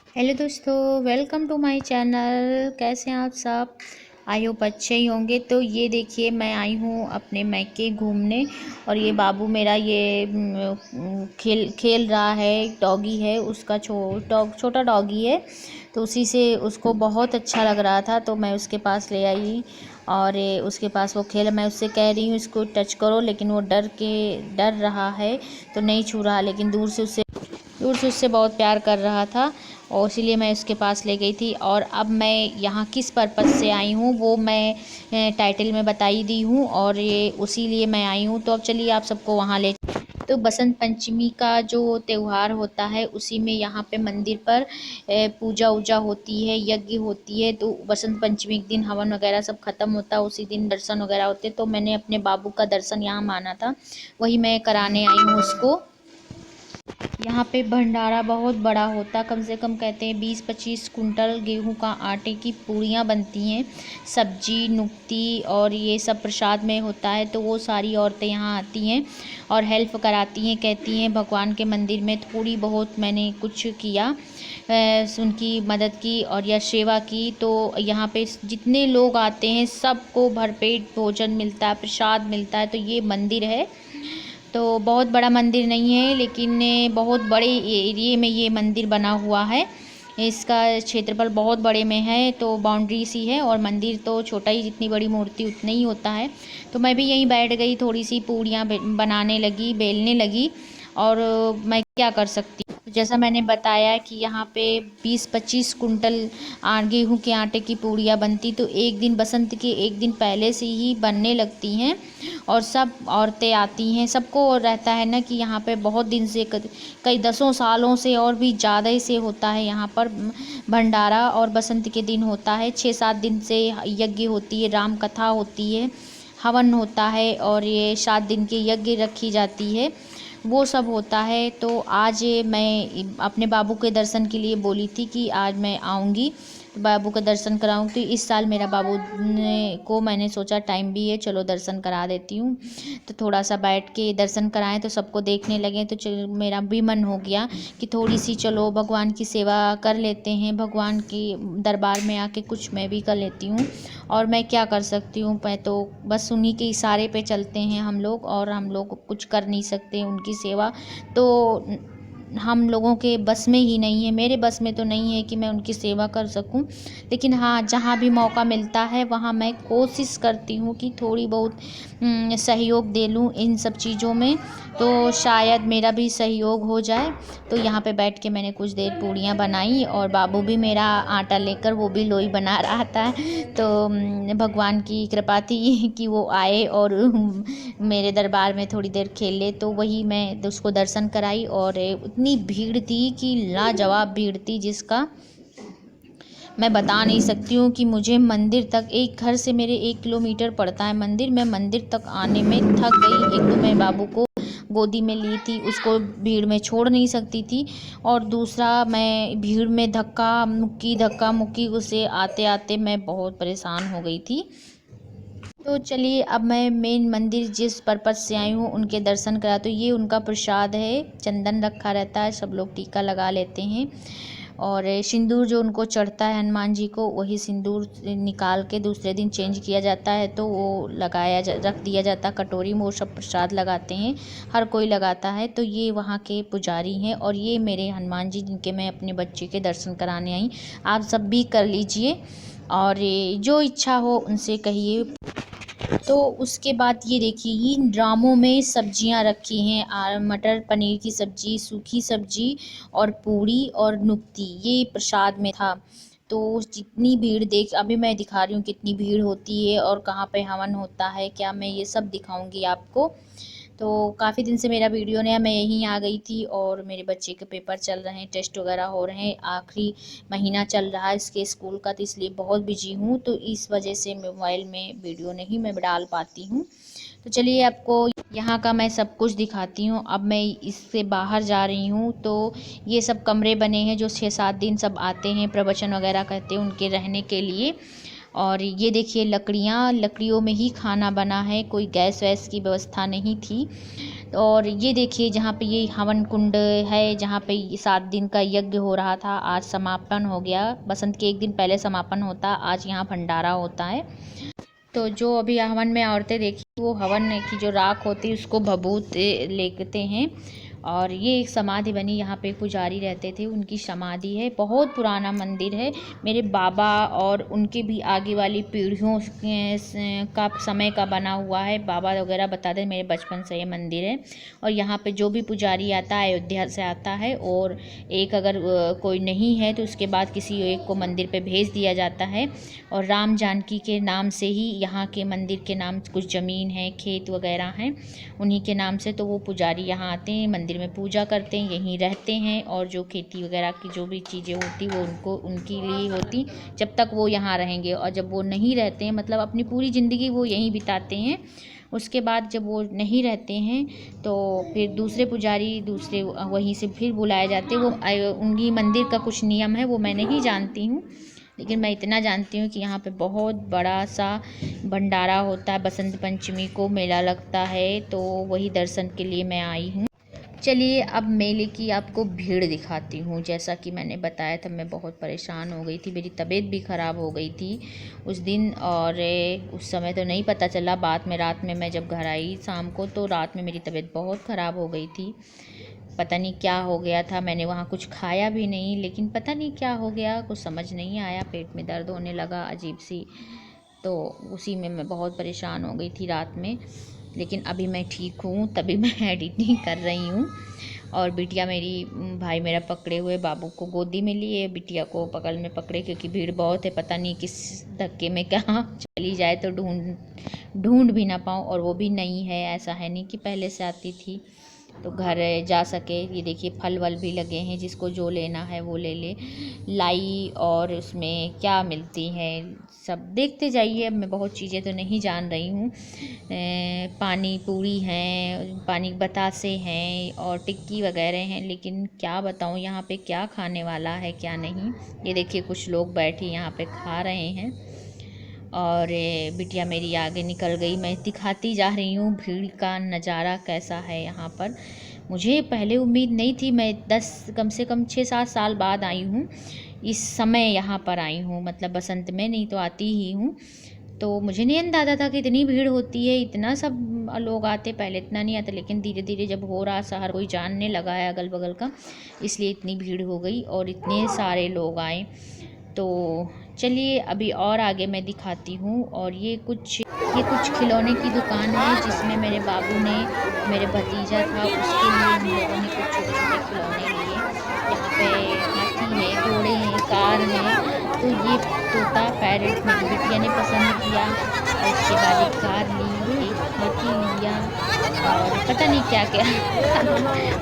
Hello दोस्तों, welcome to my channel. कैसे हैं आप सब? आई होप अच्छे ही होंगे। तो ये देखिए, मैं आई हूँ अपने मैके घूमने और ये बाबू मेरा ये खेल खेल रहा है। डॉगी है उसका, छोटा डॉगी है। तो उसी से उसको बहुत अच्छा लग रहा था तो मैं उसके पास ले आई और उसके पास वो खेल। मैं उससे कह रही हूँ इसको टच करो, लेकिन वो डर रहा है तो नहीं छू रहा, लेकिन दूर से उससे बहुत प्यार कर रहा था और इसीलिए मैं उसके पास ले गई थी। और अब मैं यहाँ किस पर्पज़ से आई हूँ वो मैं टाइटल में बता ही दी हूँ और ये उसी लिए मैं आई हूँ। तो अब चलिए आप सबको वहाँ ले। तो बसंत पंचमी का जो त्यौहार होता है उसी में यहाँ पे मंदिर पर पूजा वूजा होती है, यज्ञ होती है। तो बसंत पंचमी के दिन हवन वगैरह सब ख़त्म होता है, उसी दिन दर्शन वगैरह होते। तो मैंने अपने बाबू का दर्शन यहाँ माना था, वही मैं कराने आई हूँ उसको। यहाँ पे भंडारा बहुत बड़ा होता, कम से कम कहते हैं 20-25 कुंटल गेहूं का आटे की पूड़ियाँ बनती हैं, सब्जी नुक्ती और ये सब प्रसाद में होता है। तो वो सारी औरतें यहाँ आती हैं और हेल्प कराती हैं, कहती हैं भगवान के मंदिर में थोड़ी बहुत मैंने कुछ किया, उनकी मदद की और या सेवा की। तो यहाँ पे जितने लोग आते हैं सबको भरपेट भोजन मिलता है, प्रसाद मिलता है। तो ये मंदिर है, तो बहुत बड़ा मंदिर नहीं है लेकिन बहुत बड़े एरिए में ये मंदिर बना हुआ है। इसका क्षेत्रफल बहुत बड़े में है, तो बाउंड्री सी है और मंदिर तो छोटा ही, जितनी बड़ी मूर्ति उतनी ही होता है। तो मैं भी यहीं बैठ गई, थोड़ी सी पूड़ियाँ बनाने लगी, बेलने लगी। और मैं क्या कर सकती हूँ। जैसा मैंने बताया कि यहाँ पे 20-25 कुंटल गेहूँ के आटे की पूड़ियाँ बनती, तो एक दिन बसंत के एक दिन पहले से ही बनने लगती हैं और सब औरतें आती हैं। सबको रहता है ना कि यहाँ पे बहुत दिन से, कई दसों सालों से और भी ज़्यादा से होता है यहाँ पर भंडारा। और बसंत के दिन होता है, 6-7 दिन से यज्ञ होती है, राम कथा होती है, हवन होता है और ये 7 दिन की यज्ञ रखी जाती है, वो सब होता है। तो आज मैं अपने बाबू के दर्शन के लिए बोली थी कि आज मैं आऊँगी, बाबू का दर्शन कराऊँ। तो इस साल मेरा बाबू को मैंने सोचा टाइम भी है, चलो दर्शन करा देती हूँ। तो थोड़ा सा बैठ के दर्शन कराएं तो सबको देखने लगे, तो मेरा भी मन हो गया कि थोड़ी सी चलो भगवान की सेवा कर लेते हैं, भगवान के दरबार में आके कुछ मैं भी कर लेती हूँ। और मैं क्या कर सकती हूँ, मैं तो बस उन्हीं के इशारे पे चलते हैं हम लोग, और हम लोग कुछ कर नहीं सकते उनकी सेवा। तो हम लोगों के बस में ही नहीं है, मेरे बस में तो नहीं है कि मैं उनकी सेवा कर सकूं। लेकिन हाँ, जहाँ भी मौका मिलता है वहाँ मैं कोशिश करती हूँ कि थोड़ी बहुत सहयोग दे लूँ इन सब चीज़ों में, तो शायद मेरा भी सहयोग हो जाए। तो यहाँ पे बैठ के मैंने कुछ देर पूड़ियाँ बनाई और बाबू भी मेरा आटा लेकर वो भी लोई बना रहा था। तो भगवान की कृपा थी कि वो आए और मेरे दरबार में थोड़ी देर खेले, तो वही मैं उसको दर्शन कराई। और इतनी भीड़ थी कि लाजवाब भीड़ थी, जिसका मैं बता नहीं सकती हूँ। कि मुझे मंदिर तक, एक घर से मेरे 1 किलोमीटर पड़ता है मंदिर, मैं मंदिर तक आने में थक गई। एक तो मैं बाबू को गोदी में ली थी, उसको भीड़ में छोड़ नहीं सकती थी, और दूसरा मैं भीड़ में धक्का मुक्की उसे आते आते मैं बहुत परेशान हो गई थी। तो चलिए, अब मैं मेन मंदिर जिस पर्पज़ से आई हूँ उनके दर्शन करा। तो ये उनका प्रसाद है, चंदन रखा रहता है, सब लोग टीका लगा लेते हैं। और सिंदूर जो उनको चढ़ता है हनुमान जी को, वही सिंदूर निकाल के दूसरे दिन चेंज किया जाता है, तो वो रख दिया जाता है कटोरी में, वो सब प्रसाद लगाते हैं, हर कोई लगाता है। तो ये वहाँ के पुजारी हैं और ये मेरे हनुमान जी, जिनके मैं अपने बच्चे के दर्शन कराने आई। आप सब भी कर लीजिए और ये जो इच्छा हो उनसे कहिए। तो उसके बाद ये देखिए, इन ड्रामों में सब्जियां रखी हैं, मटर पनीर की सब्जी, सूखी सब्जी और पूड़ी और नुक्ती, ये प्रसाद में था। तो जितनी भीड़, देख अभी मैं दिखा रही हूँ कितनी भीड़ होती है और कहाँ पे हवन होता है, क्या मैं ये सब दिखाऊंगी आपको। तो काफ़ी दिन से मेरा वीडियो नहीं, मैं यहीं आ गई थी और मेरे बच्चे के पेपर चल रहे हैं, टेस्ट वगैरह हो रहे हैं, आखिरी महीना चल रहा है इसके स्कूल का, तो इसलिए बहुत बिजी हूँ। तो इस वजह से मोबाइल में वीडियो नहीं मैं डाल पाती हूँ। तो चलिए, आपको यहाँ का मैं सब कुछ दिखाती हूँ। अब मैं इससे बाहर जा रही हूँ। तो ये सब कमरे बने हैं जो 6-7 दिन सब आते हैं, प्रवचन वगैरह कहते हैं, उनके रहने के लिए। और ये देखिए, लकड़ियों में ही खाना बना है, कोई गैस वैस की व्यवस्था नहीं थी। और ये देखिए जहाँ पे ये हवन कुंड है, जहाँ पे 7 दिन का यज्ञ हो रहा था, आज समापन हो गया। बसंत के एक दिन पहले समापन होता, आज यहाँ भंडारा होता है। तो जो अभी हवन में औरतें देखी, वो हवन की जो राख होती है उसको भभूत लेते हैं। और ये एक समाधि बनी, यहाँ पे पुजारी रहते थे, उनकी समाधि है। बहुत पुराना मंदिर है, मेरे बाबा और उनके भी आगे वाली पीढ़ियों का समय का बना हुआ है। बाबा वगैरह बताते हैं, मेरे बचपन से ये मंदिर है। और यहाँ पे जो भी पुजारी आता है अयोध्या से आता है, और एक अगर कोई नहीं है तो उसके बाद किसी एक को मंदिर पे भेज दिया जाता है। और राम जानकी के नाम से ही यहाँ के मंदिर के नाम कुछ ज़मीन है, खेत वगैरह हैं, उन्हीं के नाम से। तो वो पुजारी यहाँ आते हैं, मंदिर में पूजा करते हैं, यहीं रहते हैं। और जो खेती वगैरह की जो भी चीज़ें होती वो उनको उनके लिए होती, जब तक वो यहाँ रहेंगे। और जब वो नहीं रहते हैं, मतलब अपनी पूरी ज़िंदगी वो यहीं बिताते हैं, उसके बाद जब वो नहीं रहते हैं तो फिर दूसरे पुजारी दूसरे वहीं से फिर बुलाए जाते हैं। वो उनकी मंदिर का कुछ नियम है, वो मैं नहीं जानती हूँ, लेकिन मैं इतना जानती हूँ कि यहाँ पे बहुत बड़ा सा भंडारा होता है। बसंत पंचमी को मेला लगता है, तो वही दर्शन के लिए मैं आई हूँ। चलिए अब मेले की आपको भीड़ दिखाती हूँ। जैसा कि मैंने बताया था, मैं बहुत परेशान हो गई थी, मेरी तबीयत भी ख़राब हो गई थी उस दिन। और उस समय तो नहीं पता चला, बाद में रात में मैं जब घर आई शाम को, तो रात में मेरी तबीयत बहुत ख़राब हो गई थी। पता नहीं क्या हो गया था, मैंने वहाँ कुछ खाया भी नहीं, लेकिन पता नहीं क्या हो गया, कुछ समझ नहीं आया, पेट में दर्द होने लगा अजीब सी। तो उसी में मैं बहुत परेशान हो गई थी रात में। लेकिन अभी मैं ठीक हूँ, तभी मैं एडिटिंग कर रही हूँ। और बिटिया मेरी, भाई मेरा पकड़े हुए बाबू को गोदी में लिए, बिटिया को बगल में पकड़े, क्योंकि भीड़ बहुत है, पता नहीं किस धक्के में कहाँ चली जाए तो ढूंढ भी ना पाऊँ। और वो भी नहीं है, ऐसा है नहीं कि पहले से आती थी, तो घर जा सके। ये देखिए फल वल भी लगे हैं, जिसको जो लेना है वो ले ले। लाई और उसमें क्या मिलती हैं सब देखते जाइए। अब मैं बहुत चीज़ें तो नहीं जान रही हूँ। पानी पूरी हैं, पानी बतासे हैं और टिक्की वगैरह हैं, लेकिन क्या बताऊँ यहाँ पे क्या खाने वाला है क्या नहीं। ये देखिए कुछ लोग बैठे यहाँ पे खा रहे हैं। और बिटिया मेरी आगे निकल गई, मैं दिखाती जा रही हूँ भीड़ का नज़ारा कैसा है यहाँ पर। मुझे पहले उम्मीद नहीं थी, मैं कम से कम 6-7 साल बाद आई हूँ, इस समय यहाँ पर आई हूँ, मतलब बसंत में, नहीं तो आती ही हूँ। तो मुझे नहीं अंदाज़ा था कि इतनी भीड़ होती है, इतना सब लोग आते, पहले इतना नहीं आता। लेकिन धीरे धीरे जब हो रहा, हर कोई जानने लगा है अगल बगल का, इसलिए इतनी भीड़ हो गई और इतने सारे लोग आए। तो चलिए अभी और आगे मैं दिखाती हूँ। और ये कुछ खिलौने की दुकान है, जिसमें मेरे बाबू ने, मेरे भतीजा था उसके लिए हम लोगों ने कुछ छोटे छोटे खिलौने लिए। यहाँ पे हाथी है, घोड़े हैं, कार है। तो ये तोता पैरट मेरी बिटिया ने पसंद किया, और उसके बाद एक कार ली, एक हाथी लिया, और पता नहीं क्या क्या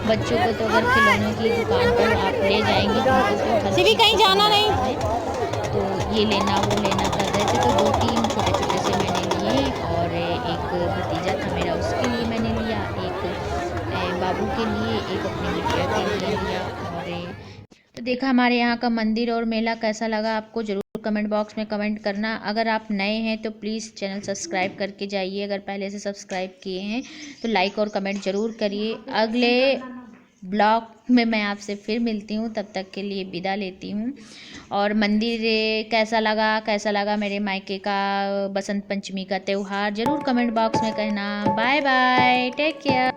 बच्चों को तो अगर खिलौनों की दुकान पर आप ले जाएंगे तो उनको तो कहीं जाना नहीं, तो ये लेना वो लेना कर रहे थे। तो 2-3 छोटे छोटे से मैंने लिए, और एक भतीजा था मेरा उसके लिए मैंने लिया, एक बाबू के लिए, एक अपनी बिटिया के लिए लिया। और तो देखा हमारे यहाँ का मंदिर और मेला कैसा लगा आपको, ज़रूर कमेंट बॉक्स में कमेंट करना। अगर आप नए हैं तो प्लीज़ चैनल सब्सक्राइब करके जाइए, अगर पहले से सब्सक्राइब किए हैं तो लाइक और कमेंट ज़रूर करिए। अगले ब्लॉग में मैं आपसे फिर मिलती हूँ, तब तक के लिए विदा लेती हूँ। और मंदिर कैसा लगा मेरे मायके का बसंत पंचमी का त्यौहार, ज़रूर कमेंट बॉक्स में कहना। Bye bye, take care.